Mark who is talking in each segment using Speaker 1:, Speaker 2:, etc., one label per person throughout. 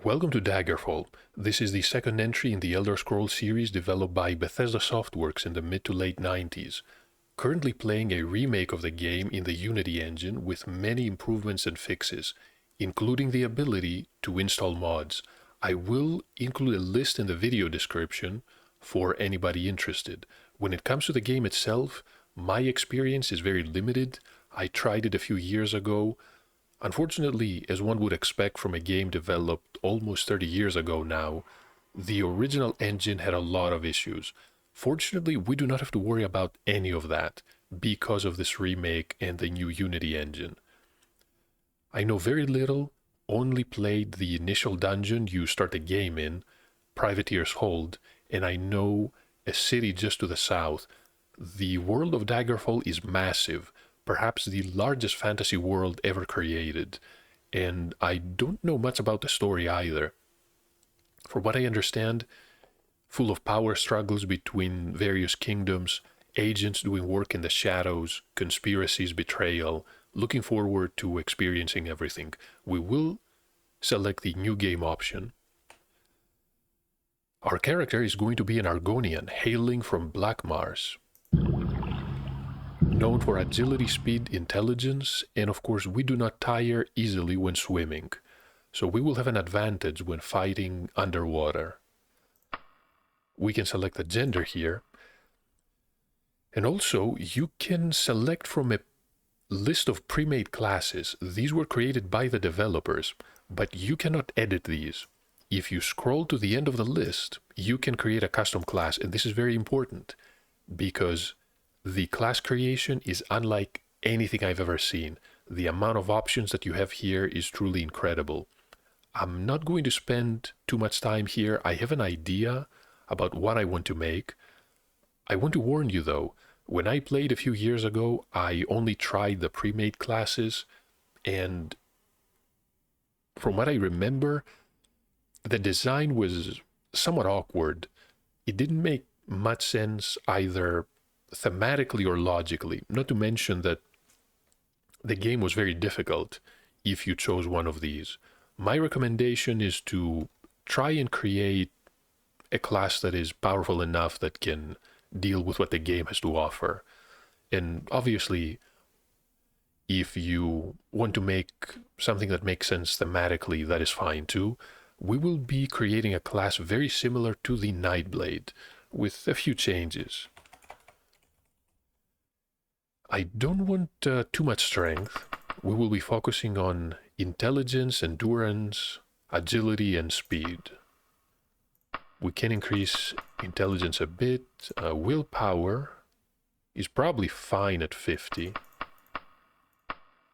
Speaker 1: Welcome to Daggerfall. This is the second entry in the Elder Scrolls series developed by Bethesda Softworks in the mid to late 90s. Currently playing a remake of the game in the Unity engine with many improvements and fixes, including the ability to install mods. I will include a list in the video description for anybody interested. When it comes to the game itself, my experience is very limited. I tried it a few years ago. Unfortunately, as one would expect from a game developed almost 30 years ago now, the original engine had a lot of issues. Fortunately, we do not have to worry about any of that because of this remake and the new Unity engine. I know very little, only played the initial dungeon you start the game in, Privateer's Hold, and I know a city just to the south. The world of Daggerfall is massive, perhaps the largest fantasy world ever created, and I don't know much about the story either. From what I understand, full of power struggles between various kingdoms, agents doing work in the shadows, conspiracies, betrayal. Looking forward to experiencing everything. We will select the new game option. Our character is going to be an Argonian, hailing from Black Mars. Known for agility, speed, intelligence, and of course we do not tire easily when swimming. So we will have an advantage when fighting underwater. We can select the gender here. And also you can select from a list of pre-made classes. These were created by the developers, but you cannot edit these. If you scroll to the end of the list, you can create a custom class, and this is very important because the class creation is unlike anything I've ever seen. The amount of options that you have here is truly incredible. I'm not going to spend too much time here. I have an idea about what I want to make. I want to warn you though, when I played a few years ago, I only tried the pre-made classes, and from what I remember, the design was somewhat awkward. It didn't make much sense either thematically or logically, not to mention that the game was very difficult if you chose one of these. My recommendation is to try and create a class that is powerful enough that can deal with what the game has to offer. And obviously, if you want to make something that makes sense thematically, that is fine too. We will be creating a class very similar to the Nightblade, with a few changes. I don't want too much strength. We will be focusing on intelligence, endurance, agility, and speed. We can increase intelligence a bit. Willpower is probably fine at 50.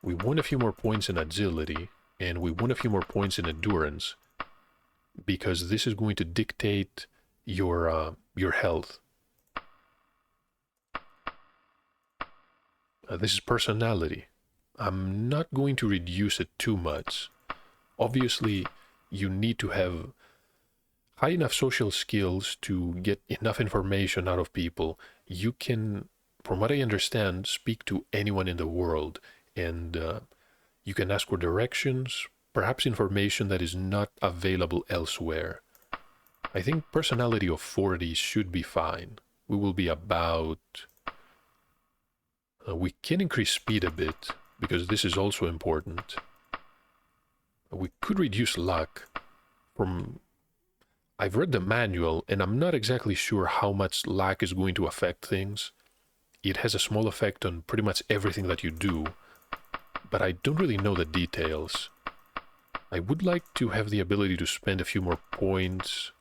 Speaker 1: We want a few more points in agility, and we want a few more points in endurance, because this is going to dictate your health. This is personality. I'm not going to reduce it too much. Obviously, you need to have high enough social skills to get enough information out of people. You can, from what I understand, speak to anyone in the world, and you can ask for directions, perhaps information that is not available elsewhere. I think personality of 40 should be fine. We will be about... we can increase speed a bit, because this is also important. We could reduce luck. I've read the manual, and I'm not exactly sure how much luck is going to affect things. It has a small effect on pretty much everything that you do, but I don't really know the details. I would like to have the ability to spend a few more points.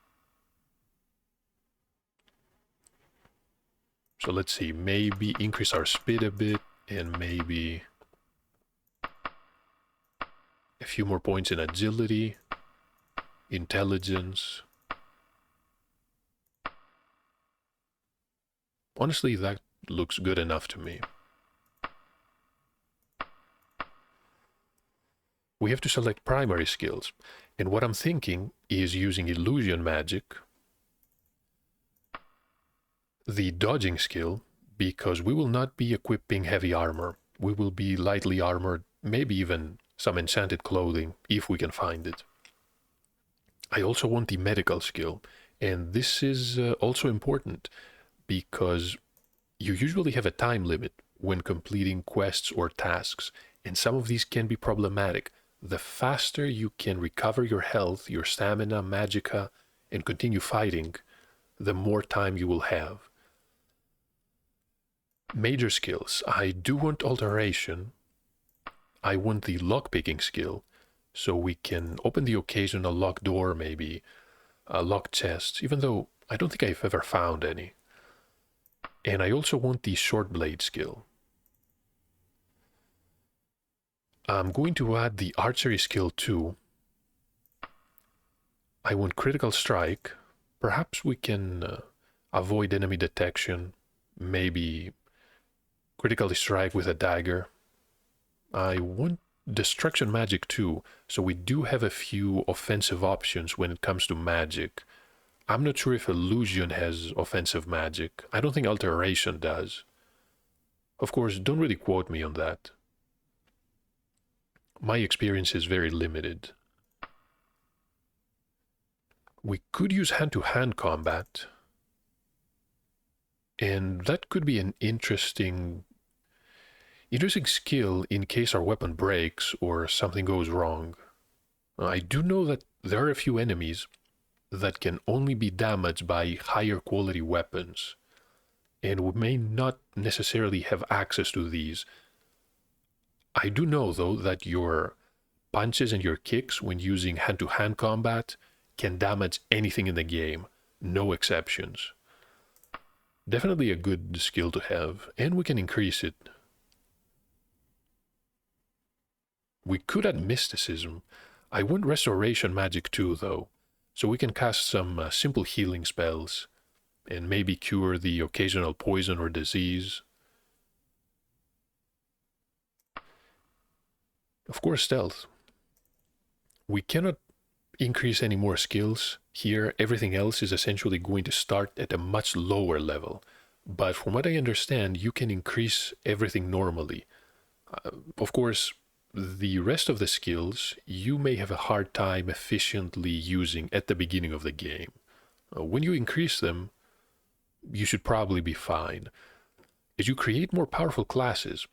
Speaker 1: So let's see, maybe increase our speed a bit, and maybe a few more points in agility, intelligence. Honestly, that looks good enough to me. We have to select primary skills, and what I'm thinking is using illusion magic, the dodging skill, because we will not be equipping heavy armor. We will be lightly armored, maybe even some enchanted clothing, if we can find it. I also want the medical skill. And this is also important because you usually have a time limit when completing quests or tasks, and some of these can be problematic. The faster you can recover your health, your stamina, magicka, and continue fighting, the more time you will have. Major skills. I do want alteration. I want the lockpicking skill, so we can open the occasional locked door, maybe, a locked chest, even though I don't think I've ever found any. And I also want the short blade skill. I'm going to add the archery skill too. I want critical strike. Perhaps we can avoid enemy detection. Maybe critically strike with a dagger. I want destruction magic too, so we do have a few offensive options when it comes to magic. I'm not sure if illusion has offensive magic. I don't think alteration does. Of course, don't really quote me on that. My experience is very limited. We could use hand-to-hand combat, and that could be an interesting skill in case our weapon breaks or something goes wrong. I do know that there are a few enemies that can only be damaged by higher quality weapons, and we may not necessarily have access to these. I do know, though, that your punches and your kicks when using hand-to-hand combat can damage anything in the game, no exceptions. Definitely a good skill to have, and we can increase it. We could add mysticism. I want restoration magic too, though, so we can cast some simple healing spells and maybe cure the occasional poison or disease. Of course, stealth. We cannot increase any more skills here. Everything else is essentially going to start at a much lower level. But from what I understand, you can increase everything normally. Of course, the rest of the skills you may have a hard time efficiently using at the beginning of the game. When you increase them, you should probably be fine. As you create more powerful classes,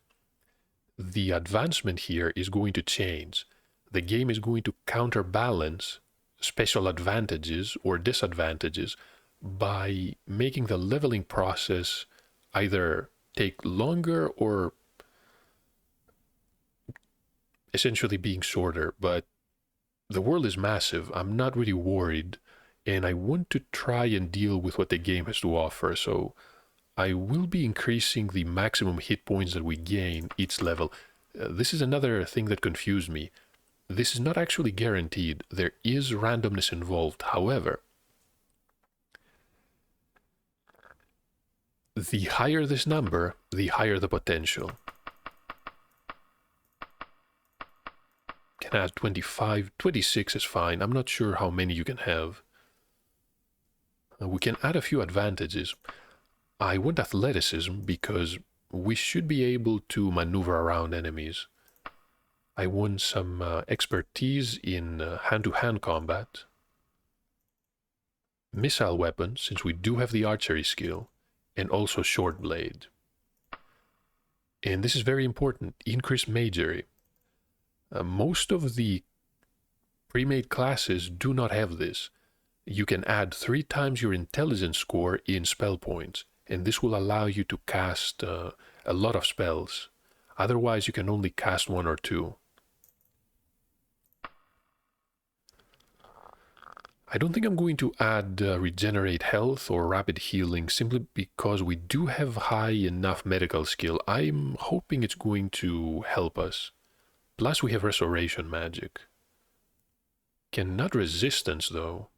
Speaker 1: the advancement here is going to change. The game is going to counterbalance special advantages or disadvantages by making the leveling process either take longer or essentially being shorter. But the world is massive. I'm not really worried, and I want to try and deal with what the game has to offer, so I will be increasing the maximum hit points that we gain each level. This is another thing that confused me. This is not actually guaranteed. There is randomness involved. However, the higher this number, the higher the potential. Can add 25, 26 is fine. I'm not sure how many you can have. We can add a few advantages. I want athleticism because we should be able to maneuver around enemies. I want some expertise in hand-to-hand combat. Missile weapons, since we do have the archery skill, and also short blade. And this is very important, increased magery. Most of the pre-made classes do not have this. You can add 3 times your intelligence score in spell points, and this will allow you to cast a lot of spells. Otherwise, you can only cast 1 or 2. I don't think I'm going to add regenerate health or rapid healing simply because we do have high enough medical skill. I'm hoping it's going to help us. Plus we have restoration magic. Cannot resistance though.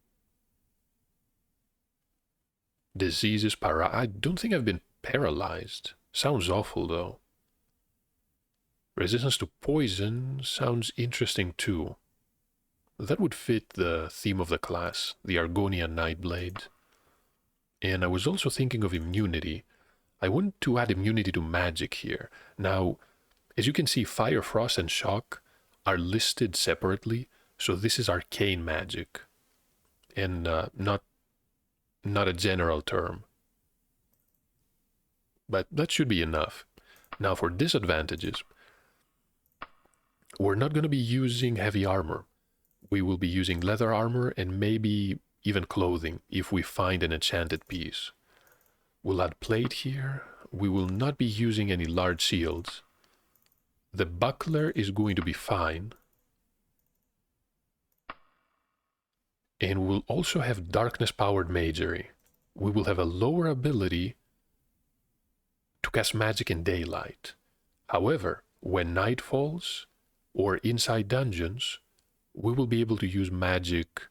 Speaker 1: Diseases, I don't think I've been paralyzed. Sounds awful though. Resistance to poison sounds interesting too. That would fit the theme of the class, the Argonian Nightblade. And I was also thinking of immunity. I want to add immunity to magic here. Now, as you can see, fire, frost, and shock are listed separately, so this is arcane magic. and not a general term. But that should be enough. Now for disadvantages, we're not going to be using heavy armor. We will be using leather armor and maybe even clothing if we find an enchanted piece. We'll add plate here. We will not be using any large shields. The buckler is going to be fine. And we'll also have darkness-powered magery. We will have a lower ability to cast magic in daylight. However, when night falls or inside dungeons, we will be able to use magic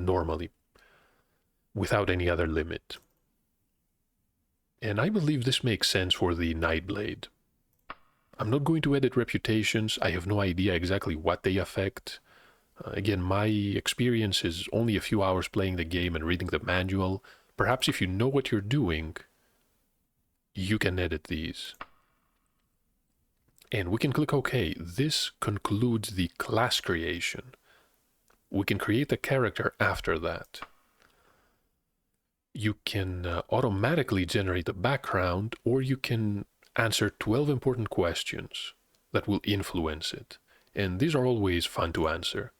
Speaker 1: normally, without any other limit. And I believe this makes sense for the Nightblade. I'm not going to edit reputations. I have no idea exactly what they affect. Again, my experience is only a few hours playing the game and reading the manual. Perhaps if you know what you're doing, you can edit these. And we can click OK. This concludes the class creation. We can create the character after that. You can automatically generate a background, or you can answer 12 important questions that will influence it. And these are always fun to answer.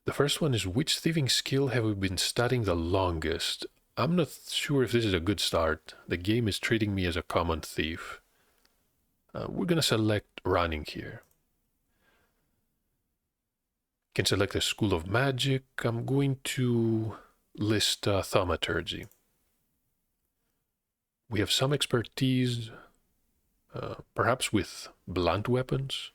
Speaker 1: The first one is, which thieving skill have we been studying the longest? I'm not sure if this is a good start. The game is treating me as a common thief. We're going to select running here. Can select the School of Magic. I'm going to list Thaumaturgy. We have some expertise, perhaps with blunt weapons.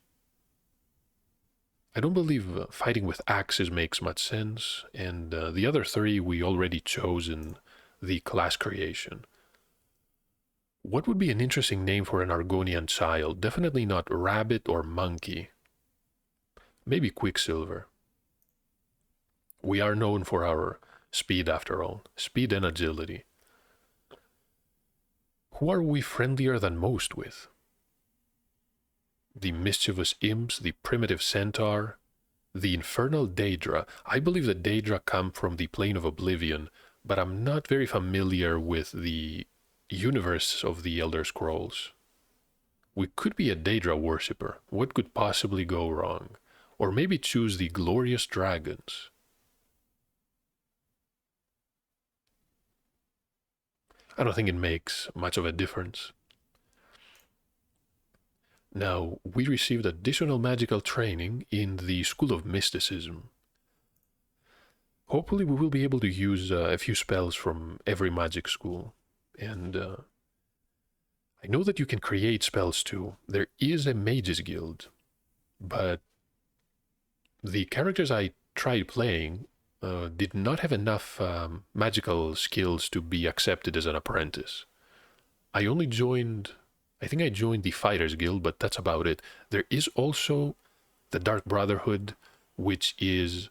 Speaker 1: I don't believe fighting with axes makes much sense, and the other three we already chose in the class creation. What would be an interesting name for an Argonian child? Definitely not rabbit or monkey. Maybe Quicksilver. We are known for our speed after all. Speed and agility. Who are we friendlier than most with? The mischievous imps, the primitive centaur, the infernal Daedra. I believe the Daedra come from the plane of oblivion, but I'm not very familiar with the universe of the Elder Scrolls. We could be a Daedra worshipper. What could possibly go wrong? Or maybe choose the glorious dragons. I don't think it makes much of a difference. Now, we received additional magical training in the School of Mysticism. Hopefully we will be able to use a few spells from every magic school. And I know that you can create spells too. There is a Mages Guild, but the characters I tried playing did not have enough magical skills to be accepted as an apprentice. I think I joined the Fighters Guild, but that's about it. There is also the Dark Brotherhood, which is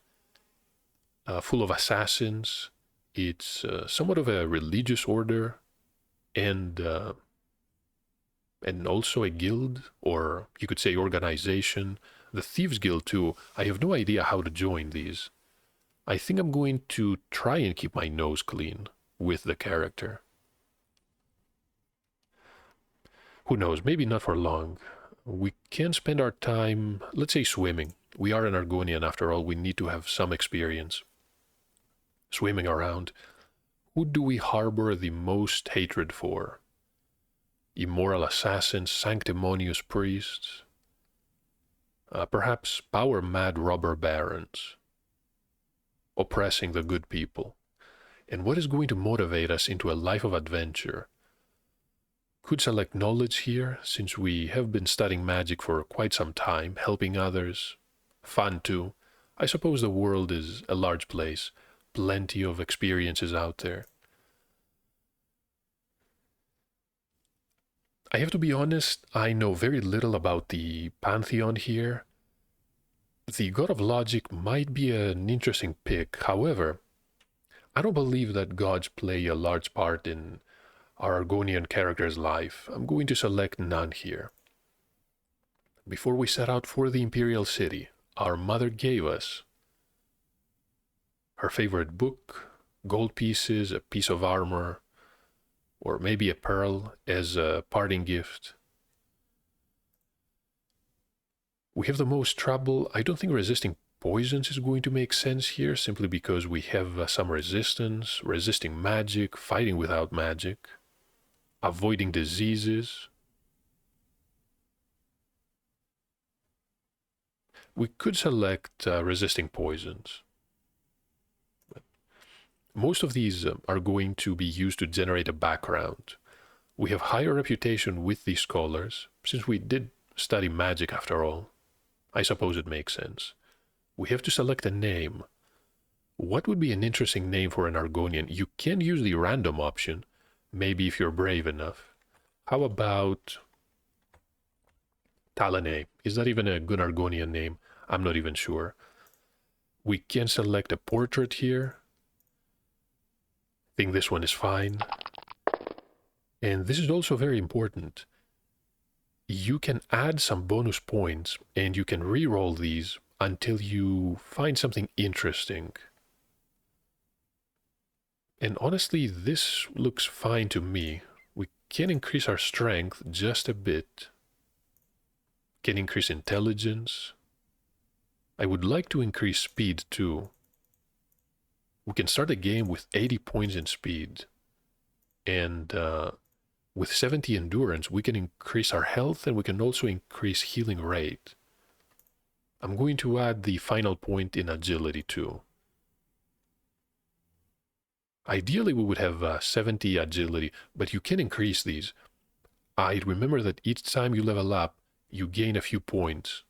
Speaker 1: full of assassins. It's somewhat of a religious order, and also a guild, or you could say organization. The Thieves Guild too. I have no idea how to join these. I think I'm going to try and keep my nose clean with the character. Who knows, maybe not for long. We can spend our time, let's say, swimming. We are an Argonian after all, we need to have some experience swimming around. Who do we harbor the most hatred for? Immoral assassins, sanctimonious priests, perhaps power-mad robber barons, oppressing the good people. And what is going to motivate us into a life of adventure? Could select knowledge here, since we have been studying magic for quite some time, helping others. Fun too. I suppose the world is a large place, plenty of experiences out there. I have to be honest, I know very little about the pantheon here. The God of Logic might be an interesting pick. However, I don't believe that gods play a large part in our Argonian character's life. I'm going to select none here. Before we set out for the Imperial City, our mother gave us her favorite book, gold pieces, a piece of armor, or maybe a pearl as a parting gift. We have the most trouble. I don't think resisting poisons is going to make sense here, simply because we have some resistance, resisting magic, fighting without magic, avoiding diseases. We could select resisting poisons. But most of these are going to be used to generate a background. We have higher reputation with these scholars, since we did study magic after all. I suppose it makes sense. We have to select a name. What would be an interesting name for an Argonian? You can use the random option, maybe if you're brave enough. How about Talane? Is that even a good Argonian name? I'm not even sure. We can select a portrait here. I think this one is fine. And this is also very important. You can add some bonus points and you can re-roll these until you find something interesting. And honestly, this looks fine to me. We can increase our strength just a bit. Can increase intelligence. I would like to increase speed too. We can start a game with 80 points in speed. And with 70 endurance, we can increase our health and we can also increase healing rate. I'm going to add the final point in agility too. Ideally, we would have 70 agility, but you can increase these. I remember that each time you level up, you gain a few points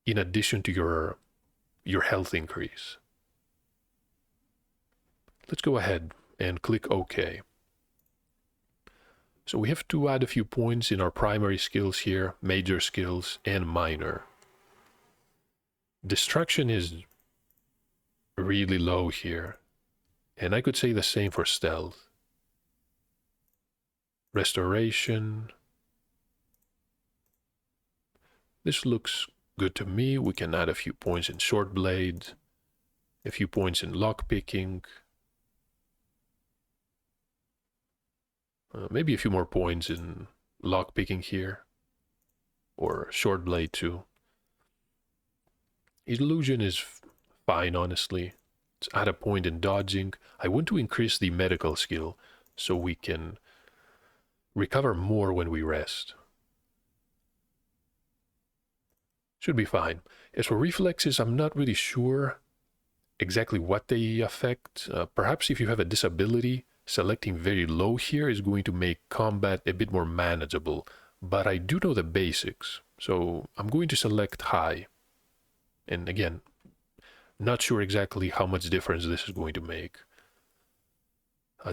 Speaker 1: in addition to your health increase. Let's go ahead and click OK. So we have to add a few points in our primary skills here, major skills, and minor. Distraction is really low here, and I could say the same for stealth. Restoration. This looks good to me. We can add a few points in short blade, a few points in lockpicking, maybe a few more points in lockpicking here, or short blade too. Illusion is fine, honestly. Let's add a point in dodging. I want to increase the medical skill so we can recover more when we rest. Should be fine. As for reflexes, I'm not really sure exactly what they affect. Perhaps if you have a disability, selecting very low here is going to make combat a bit more manageable. But I do know the basics, so I'm going to select high. And again, not sure exactly how much difference this is going to make.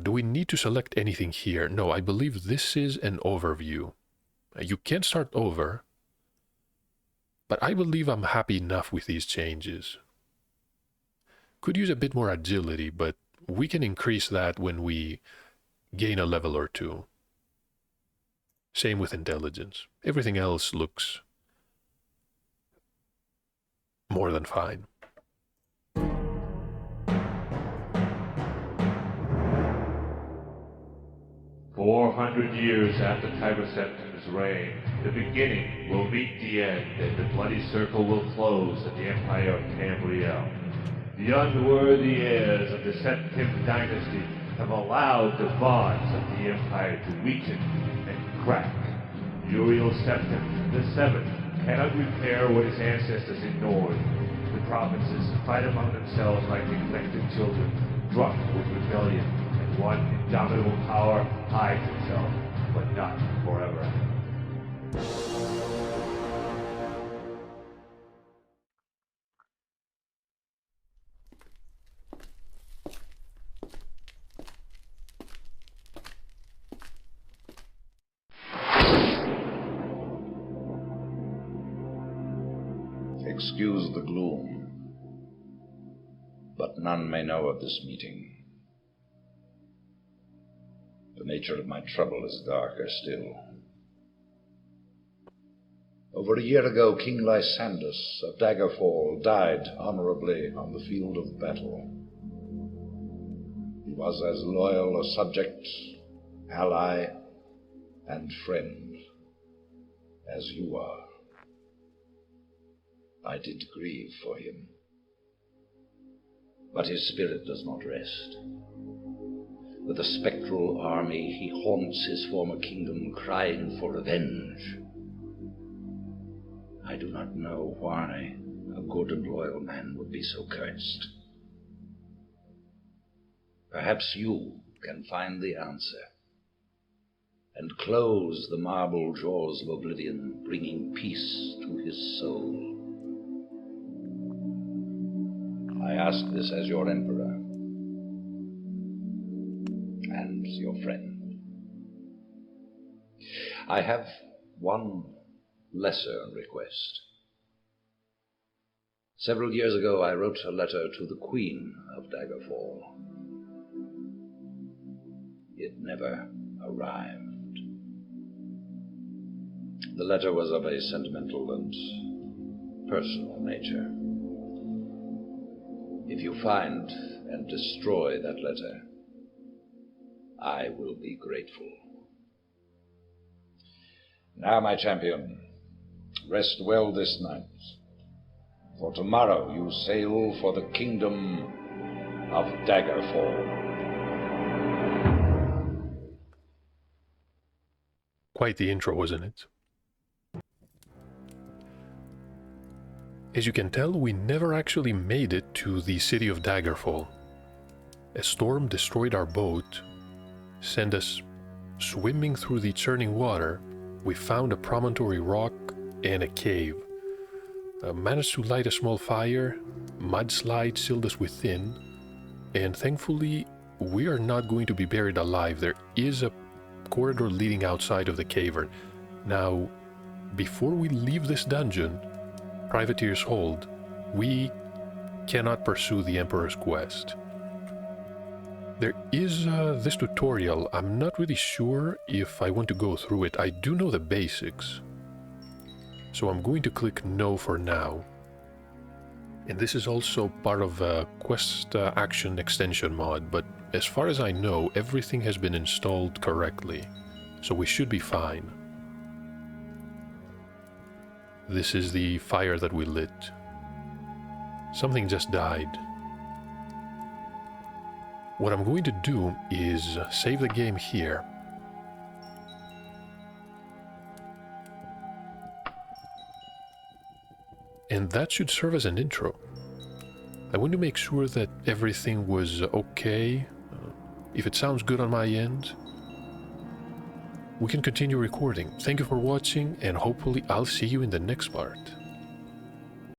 Speaker 1: Do we need to select anything here? No, I believe this is an overview. You can start over, but I believe I'm happy enough with these changes. Could use a bit more agility, but we can increase that when we gain a level or two. Same with intelligence. Everything else looks more than fine.
Speaker 2: 400 years after Tiberception's reign, the beginning will meet the end, and the bloody circle will close at the Empire of Tamriel. The unworthy heirs of the Septim dynasty have allowed the bonds of the Empire to weaken and crack. Uriel Septim, the Seventh, cannot repair what his ancestors ignored. The provinces fight among themselves like neglected children, drunk with rebellion. One indomitable power hides itself, but not forever.
Speaker 3: Excuse the gloom, but none may know of this meeting. The nature of my trouble is darker still. Over a year ago, King Lysandus of Daggerfall died honorably on the field of battle. He was as loyal a subject, ally, and friend as you are. I did grieve for him, but his spirit does not rest. With a spectral army, he haunts his former kingdom, crying for revenge. I do not know why a good and loyal man would be so cursed. Perhaps you can find the answer and close the marble jaws of oblivion, bringing peace to his soul. I ask this as your emperor and your friend. I have one lesser request. Several years ago, I wrote a letter to the Queen of Daggerfall. It never arrived. The letter was of a sentimental and personal nature. If you find and destroy that letter, I will be grateful. Now, my champion, rest well this night, for tomorrow you sail for the kingdom of Daggerfall.
Speaker 1: Quite the intro, wasn't it? As you can tell, we never actually made it to the city of Daggerfall. A storm destroyed our boat, sent us swimming through the churning water. We found a promontory rock and a cave. Managed to light a small fire, mudslide sealed us within, and thankfully we are not going to be buried alive. There is a corridor leading outside of the cavern. Now, before we leave this dungeon, Privateer's Hold, we cannot pursue the Emperor's quest. There is this tutorial. I'm not really sure if I want to go through it. I do know the basics, so I'm going to click no for now. And this is also part of a quest action extension mod, but as far as I know, everything has been installed correctly, so we should be fine. This is the fire that we lit. Something just died. What I'm going to do is save the game here. And that should serve as an intro. I want to make sure that everything was okay. If it sounds good on my end, we can continue recording. Thank you for watching, and hopefully I'll see you in the next part.